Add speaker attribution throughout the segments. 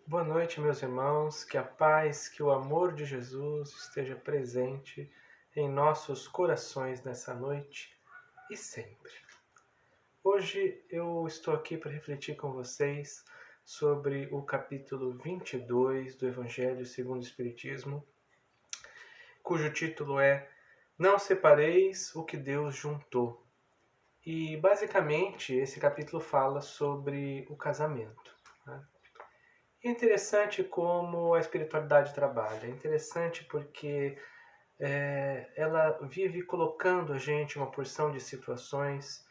Speaker 1: Boa noite, meus irmãos. Que a paz, que o amor de Jesus esteja presente em nossos corações nessa noite e sempre. Hoje eu estou aqui para refletir com vocês sobre o capítulo 22 do Evangelho segundo o Espiritismo, cujo título é Não separeis o que Deus juntou. E basicamente esse capítulo fala sobre o casamento, né? É interessante como a espiritualidade trabalha. É interessante porque ela vive colocando a gente em uma porção de situações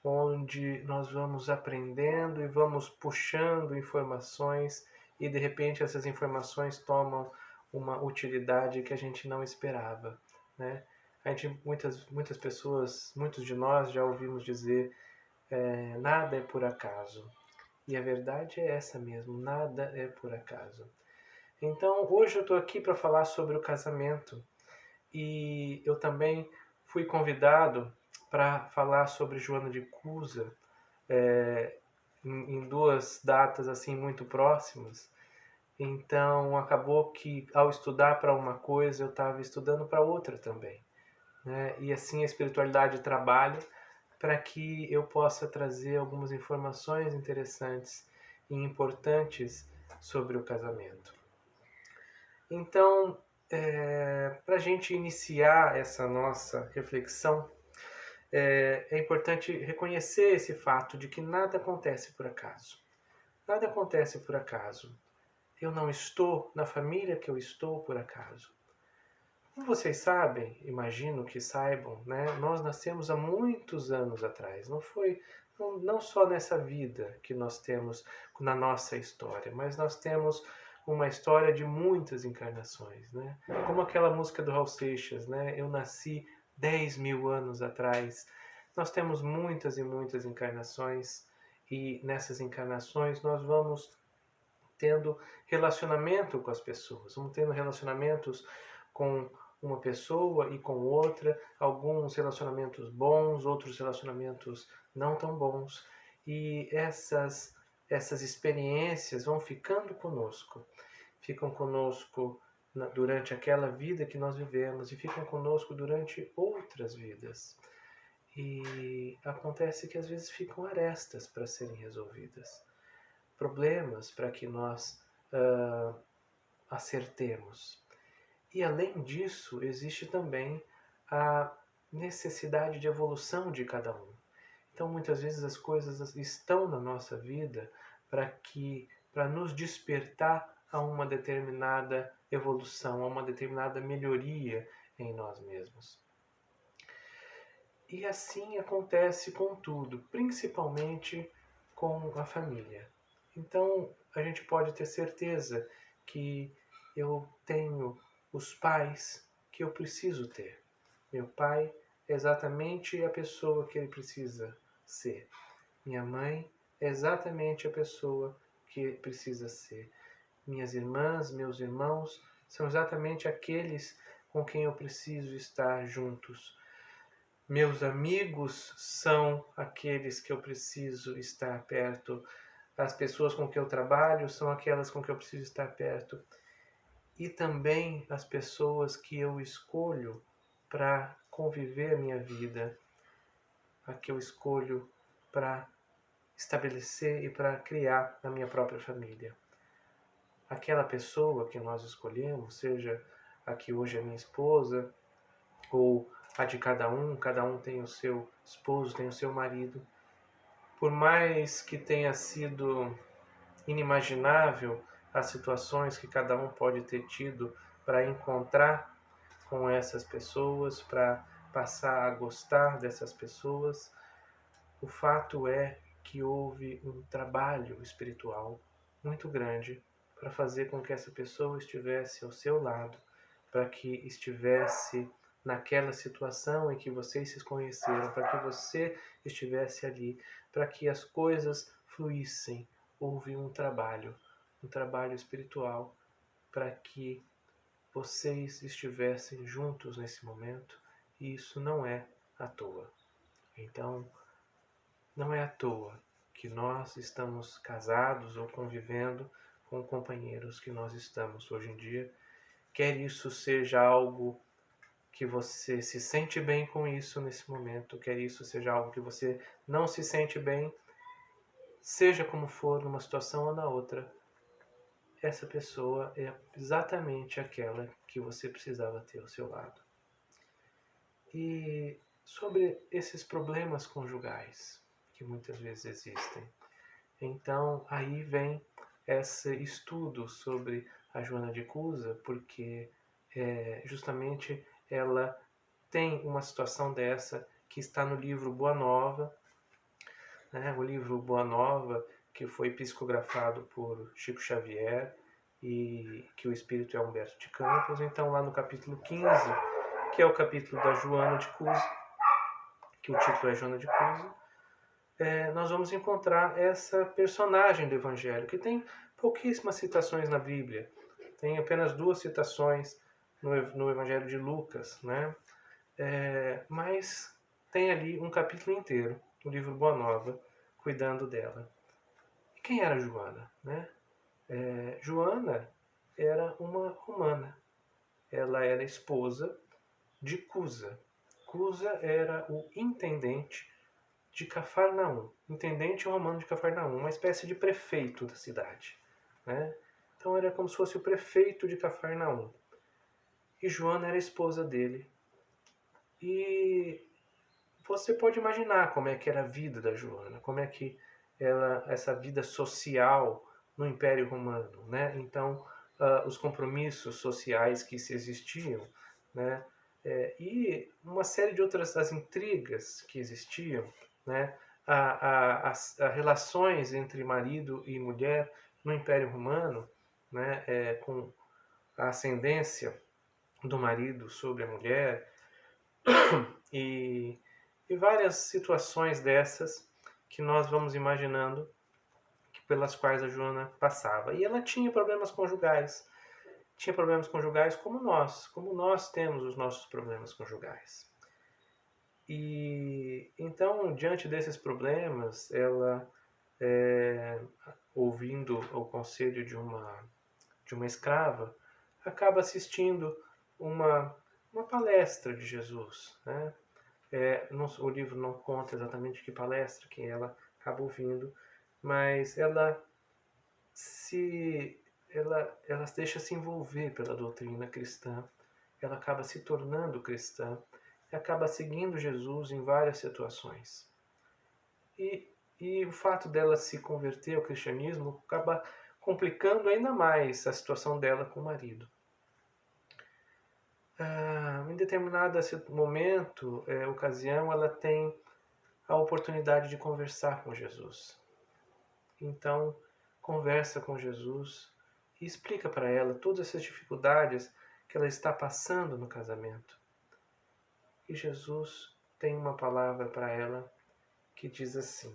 Speaker 1: onde nós vamos aprendendo e vamos puxando informações e de repente essas informações tomam uma utilidade que a gente não esperava, né? A gente, muitas pessoas, muitos de nós já ouvimos dizer nada é por acaso. E a verdade é essa mesmo, nada é por acaso. Então, hoje eu estou aqui para falar sobre o casamento e eu também fui convidado para falar sobre Joana de Cusa em duas datas assim muito próximas. Então, acabou que ao estudar para uma coisa, eu estava estudando para outra também, né? E assim a espiritualidade trabalha para que eu possa trazer algumas informações interessantes e importantes sobre o casamento. Então, para a gente iniciar essa nossa reflexão, é importante reconhecer esse fato de que nada acontece por acaso. Nada acontece por acaso. Eu não estou na família que eu estou por acaso. Como vocês sabem, imagino que saibam, né? Nós nascemos há muitos anos atrás. Não só nessa vida que nós temos na nossa história, mas nós temos uma história de muitas encarnações, né? Como aquela música do Raul Seixas, né? Eu nasci 10 mil anos atrás. Nós temos muitas e muitas encarnações e nessas encarnações nós vamos tendo relacionamento com as pessoas, vamos tendo relacionamentos com uma pessoa e com outra, alguns relacionamentos bons, outros relacionamentos não tão bons, e essas experiências vão ficam conosco durante aquela vida que nós vivemos e ficam conosco durante outras vidas. E acontece que às vezes ficam arestas para serem resolvidas, problemas para que nós acertemos. E além disso, existe também a necessidade de evolução de cada um. Então, muitas vezes as coisas estão na nossa vida para nos despertar a uma determinada evolução, a uma determinada melhoria em nós mesmos. E assim acontece com tudo, principalmente com a família. Então, a gente pode ter certeza que eu tenho os pais que eu preciso ter. Meu pai é exatamente a pessoa que ele precisa ser. Minha mãe é exatamente a pessoa que precisa ser. Minhas irmãs, meus irmãos são exatamente aqueles com quem eu preciso estar juntos. Meus amigos são aqueles que eu preciso estar perto. As pessoas com que eu trabalho são aquelas com que eu preciso estar perto. E também as pessoas que eu escolho para conviver a minha vida, a que eu escolho para estabelecer e para criar a minha própria família. Aquela pessoa que nós escolhemos, seja a que hoje é minha esposa, ou a de cada um tem o seu esposo, tem o seu marido. Por mais que tenha sido inimaginável as situações que cada um pode ter tido para encontrar com essas pessoas, para passar a gostar dessas pessoas, o fato é que houve um trabalho espiritual muito grande para fazer com que essa pessoa estivesse ao seu lado, para que estivesse naquela situação em que vocês se conheceram, para que você estivesse ali, para que as coisas fluíssem. Houve um trabalho espiritual para que vocês estivessem juntos nesse momento, e isso não é à toa. Então, não é à toa que nós estamos casados ou convivendo com companheiros que nós estamos hoje em dia. Quer isso seja algo que você se sente bem com isso nesse momento, quer isso seja algo que você não se sente bem, seja como for, numa situação ou na outra, essa pessoa é exatamente aquela que você precisava ter ao seu lado. E sobre esses problemas conjugais que muitas vezes existem, então aí vem esse estudo sobre a Joana de Cusa, porque justamente ela tem uma situação dessa que está no livro Boa Nova, né? O livro Boa Nova, que foi psicografado por Chico Xavier e que o espírito é Humberto de Campos. Então, lá no capítulo 15, que é o capítulo da Joana de Cusa, que o título é Joana de Cusa, nós vamos encontrar essa personagem do Evangelho, que tem pouquíssimas citações na Bíblia. Tem apenas 2 citações no Evangelho de Lucas, né? Mas tem ali um capítulo inteiro, no livro Boa Nova, cuidando dela. E quem era Joana? Né? Joana era uma romana. Ela era esposa de Cusa. Cusa era o intendente de Cafarnaum. Intendente romano de Cafarnaum, uma espécie de prefeito da cidade. Né? Então era como se fosse o prefeito de Cafarnaum. E Joana era esposa dele. E você pode imaginar como é que era a vida da Joana, como é que essa vida social no Império Romano, né? Então, os compromissos sociais que se existiam, né? E uma série de outras as intrigas que existiam, né? As relações entre marido e mulher no Império Romano, né? Com a ascendência do marido sobre a mulher, e, e várias situações dessas que nós vamos imaginando pelas quais a Joana passava. E ela tinha problemas conjugais. Tinha problemas conjugais como nós temos os nossos problemas conjugais. E então, diante desses problemas, ela, ouvindo o conselho de uma escrava, acaba assistindo uma palestra de Jesus, né? O livro não conta exatamente que palestra que ela acaba ouvindo, mas se ela se deixa se envolver pela doutrina cristã, ela acaba se tornando cristã e acaba seguindo Jesus em várias situações. E o fato dela se converter ao cristianismo acaba complicando ainda mais a situação dela com o marido. Em determinado momento, ocasião, ela tem a oportunidade de conversar com Jesus. Então, conversa com Jesus e explica para ela todas essas dificuldades que ela está passando no casamento. E Jesus tem uma palavra para ela que diz assim: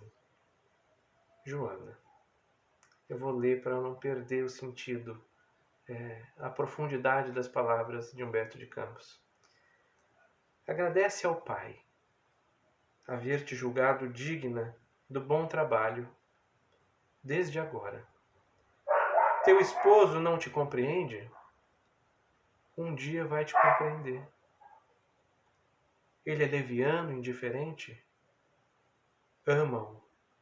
Speaker 1: Joana, eu vou ler para não perder o sentido, a profundidade das palavras de Humberto de Campos. Agradece ao Pai haver-te julgado digna do bom trabalho desde agora. Teu esposo não te compreende? Um dia vai te compreender. Ele é leviano, indiferente? Ama-o,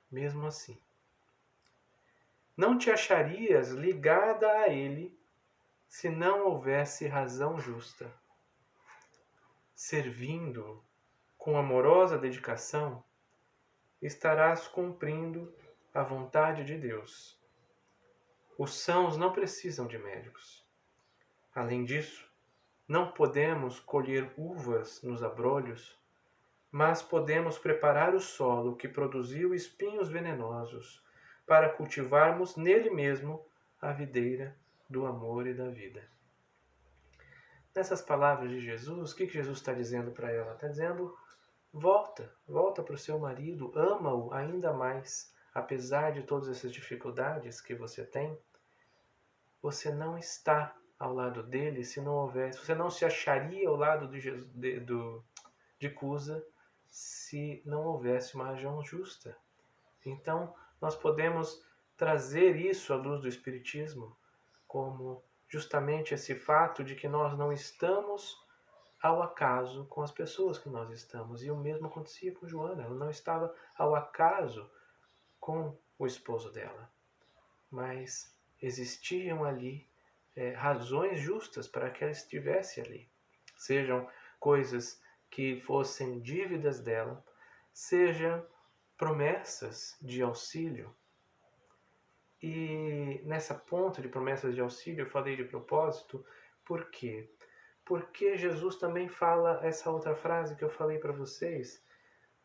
Speaker 1: mesmo assim. Não te acharias ligada a ele se não houvesse razão justa. Servindo com amorosa dedicação, estarás cumprindo a vontade de Deus. Os sãos não precisam de médicos. Além disso, não podemos colher uvas nos abrolhos, mas podemos preparar o solo que produziu espinhos venenosos para cultivarmos nele mesmo a videira do amor e da vida. Nessas palavras de Jesus, o que Jesus está dizendo para ela? Está dizendo: volta para o seu marido, ama-o ainda mais, apesar de todas essas dificuldades que você tem. Você não está ao lado dele se não houvesse, você não se acharia ao lado de Cusa se não houvesse uma razão justa. Então, nós podemos trazer isso à luz do Espiritismo, como justamente esse fato de que nós não estamos ao acaso com as pessoas que nós estamos. E o mesmo acontecia com Joana. Ela não estava ao acaso com o esposo dela. Mas existiam ali razões justas para que ela estivesse ali. Sejam coisas que fossem dívidas dela, sejam promessas de auxílio. E nessa ponta de promessas de auxílio eu falei de propósito, por quê? Porque Jesus também fala essa outra frase que eu falei para vocês: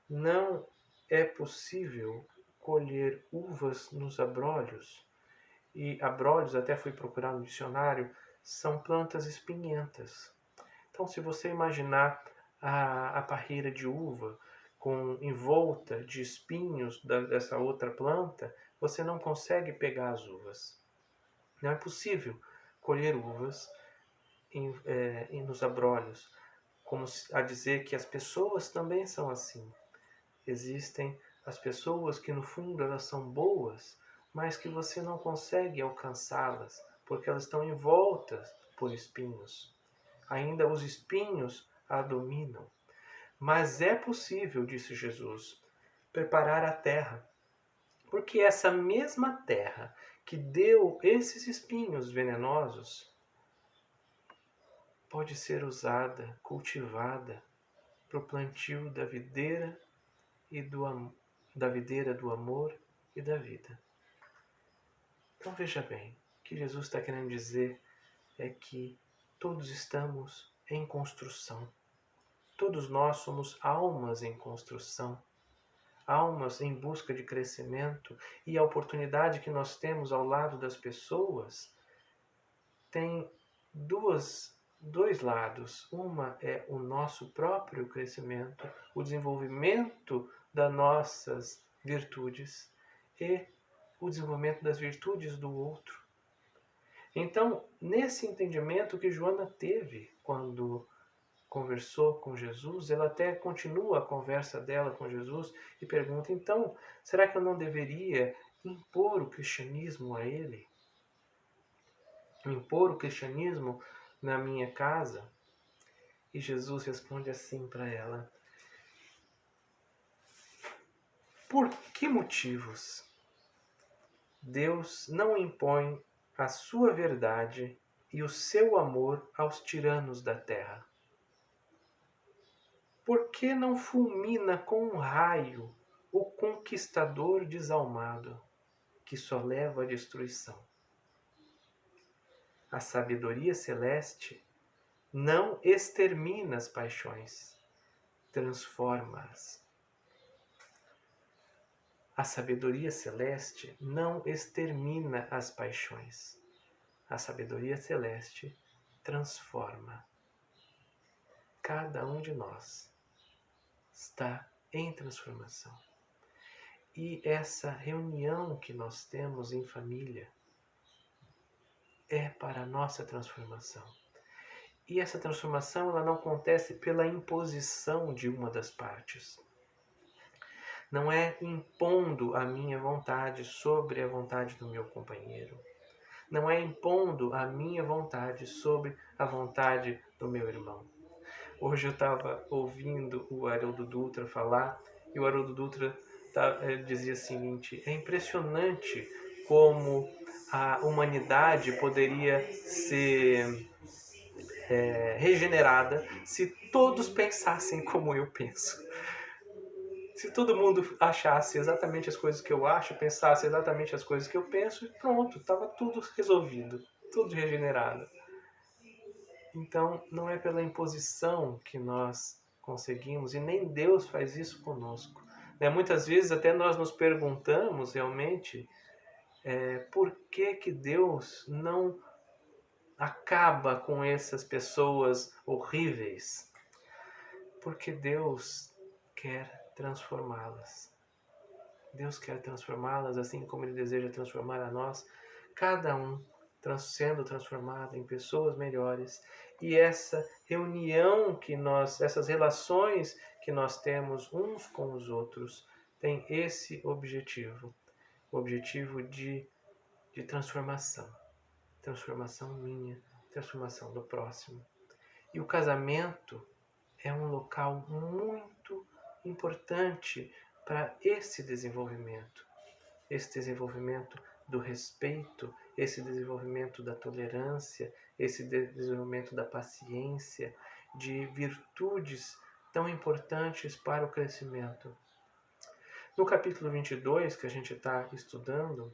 Speaker 1: não é possível colher uvas nos abrolhos. E abrolhos, até fui procurar no dicionário, são plantas espinhentas. Então, se você imaginar a parreira de uva envolta de espinhos dessa outra planta, você não consegue pegar as uvas. Não é possível colher uvas nos abrolhos, como a dizer que as pessoas também são assim. Existem as pessoas que no fundo elas são boas, mas que você não consegue alcançá-las, porque elas estão envoltas por espinhos. Ainda os espinhos a dominam. Mas é possível, disse Jesus, preparar a terra, porque essa mesma terra que deu esses espinhos venenosos pode ser usada, cultivada para o plantio da videira da videira do amor e da vida. Então veja bem, o que Jesus está querendo dizer é que todos estamos em construção. Todos nós somos almas em construção, almas em busca de crescimento, e a oportunidade que nós temos ao lado das pessoas tem dois lados. Uma é o nosso próprio crescimento, o desenvolvimento das nossas virtudes e o desenvolvimento das virtudes do outro. Então, nesse entendimento que Joana teve quando conversou com Jesus, ela até continua a conversa dela com Jesus e pergunta: então, será que eu não deveria impor o cristianismo a ele? Impor o cristianismo na minha casa? E Jesus responde assim para ela: por que motivos Deus não impõe a sua verdade e o seu amor aos tiranos da terra? Por que não fulmina com um raio o conquistador desalmado, que só leva à destruição? A sabedoria celeste não extermina as paixões, transforma-as. A sabedoria celeste não extermina as paixões. A sabedoria celeste transforma. Cada um de nós está em transformação. E essa reunião que nós temos em família é para a nossa transformação. E essa transformação ela não acontece pela imposição de uma das partes. Não é impondo a minha vontade sobre a vontade do meu companheiro. Não é impondo a minha vontade sobre a vontade do meu irmão. Hoje eu estava ouvindo o Haroldo Dutra falar, e o Haroldo Dutra dizia o seguinte: é impressionante como a humanidade poderia ser regenerada se todos pensassem como eu penso. Se todo mundo achasse exatamente as coisas que eu acho, pensasse exatamente as coisas que eu penso, e pronto, estava tudo resolvido, tudo regenerado. Então, não é pela imposição que nós conseguimos, e nem Deus faz isso conosco. Muitas vezes até nós nos perguntamos realmente por que Deus não acaba com essas pessoas horríveis. Porque Deus quer transformá-las. Deus quer transformá-las assim como Ele deseja transformar a nós, cada um sendo transformado em pessoas melhores. E essa reunião que essas relações que nós temos uns com os outros, tem esse objetivo. o objetivo de transformação. Transformação minha, transformação do próximo. E o casamento é um local muito importante para esse desenvolvimento. Esse desenvolvimento do respeito, esse desenvolvimento da tolerância, esse desenvolvimento da paciência, de virtudes tão importantes para o crescimento. No capítulo 22, que a gente está estudando,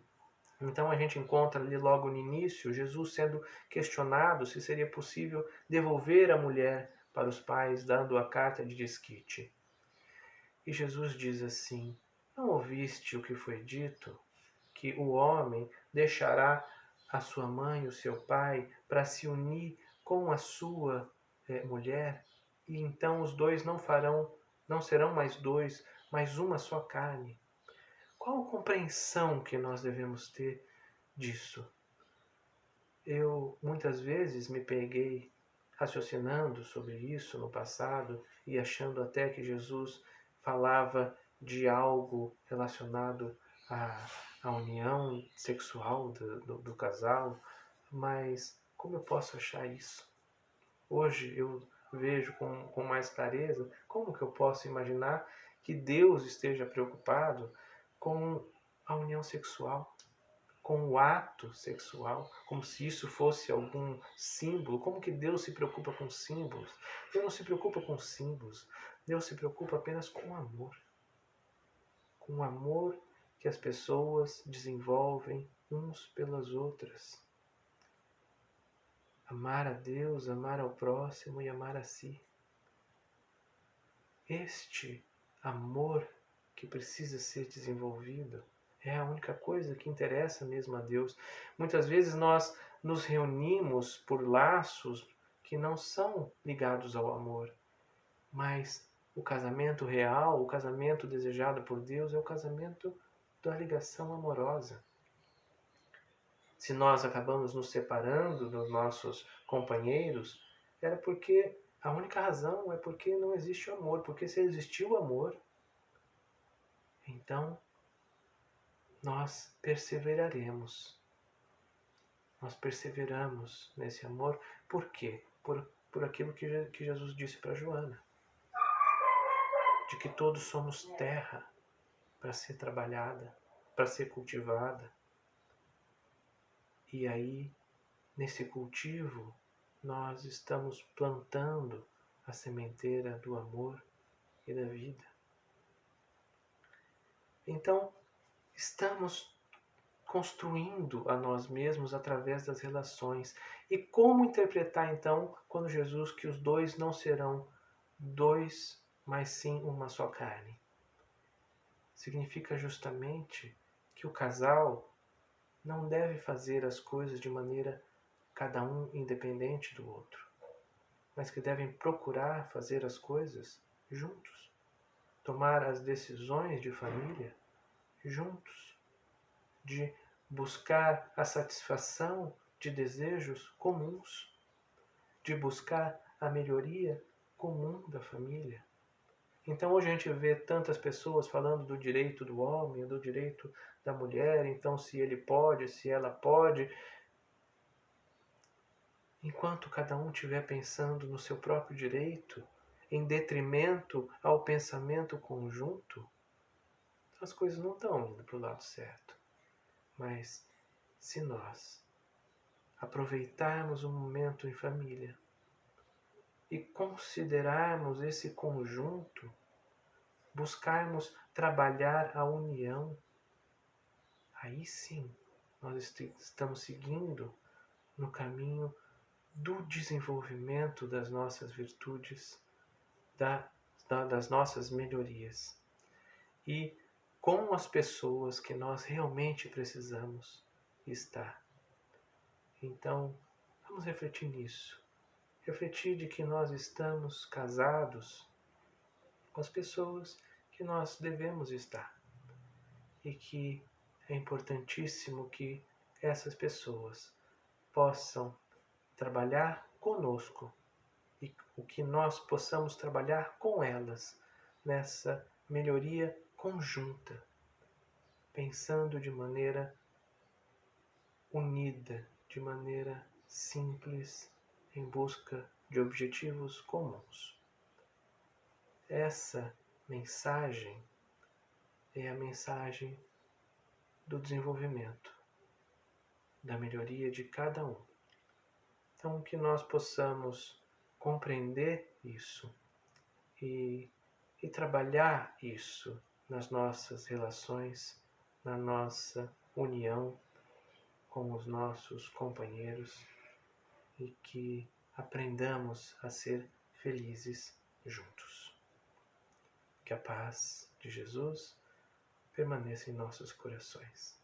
Speaker 1: então a gente encontra ali logo no início Jesus sendo questionado se seria possível devolver a mulher para os pais, dando a carta de desquite. E Jesus diz assim: não ouviste o que foi dito? Que o homem deixará a sua mãe e o seu pai para se unir com a sua mulher, e então os dois não serão mais dois, mas uma só carne. Qual a compreensão que nós devemos ter disso? Eu muitas vezes me peguei raciocinando sobre isso no passado e achando até que Jesus falava de algo relacionado à união sexual do casal, mas como eu posso achar isso? Hoje eu vejo com mais clareza como que eu posso imaginar que Deus esteja preocupado com a união sexual, com o ato sexual, como se isso fosse algum símbolo. Como que Deus se preocupa com símbolos? Deus não se preocupa com símbolos. Deus se preocupa apenas com o amor. Com o amor que as pessoas desenvolvem uns pelas outras. Amar a Deus, amar ao próximo e amar a si. Este amor que precisa ser desenvolvido é a única coisa que interessa mesmo a Deus. Muitas vezes nós nos reunimos por laços que não são ligados ao amor, mas o casamento real, o casamento desejado por Deus é o casamento da ligação amorosa. Se nós acabamos nos separando dos nossos companheiros, era porque a única razão é porque não existe o amor. Porque se existiu o amor, então nós perseveraremos. Nós perseveramos nesse amor. Por quê? Por aquilo que Jesus disse para Joana. De que todos somos terra para ser trabalhada, para ser cultivada. E aí, nesse cultivo, nós estamos plantando a sementeira do amor e da vida. Então, estamos construindo a nós mesmos através das relações. E como interpretar então quando Jesus que os dois não serão dois, mas sim uma só carne? Significa justamente que o casal não deve fazer as coisas de maneira cada um independente do outro, mas que devem procurar fazer as coisas juntos, tomar as decisões de família juntos, de buscar a satisfação de desejos comuns, de buscar a melhoria comum da família. Então hoje a gente vê tantas pessoas falando do direito do homem, do direito da mulher, então se ele pode, se ela pode. Enquanto cada um estiver pensando no seu próprio direito, em detrimento ao pensamento conjunto, as coisas não estão indo para o lado certo. Mas se nós aproveitarmos o momento em família e considerarmos esse conjunto, buscarmos trabalhar a união, aí sim nós estamos seguindo no caminho do desenvolvimento das nossas virtudes, das nossas melhorias. E com as pessoas que nós realmente precisamos estar. Então, vamos refletir nisso. Refletir de que nós estamos casados com as pessoas que nós devemos estar. E que é importantíssimo que essas pessoas possam trabalhar conosco e o que nós possamos trabalhar com elas nessa melhoria conjunta. pensando de maneira unida, de maneira simples, em busca de objetivos comuns. Essa mensagem é a mensagem do desenvolvimento, da melhoria de cada um. Então, que nós possamos compreender isso e trabalhar isso nas nossas relações, na nossa união com os nossos companheiros e que aprendamos a ser felizes juntos. Que a paz de Jesus permaneça em nossos corações.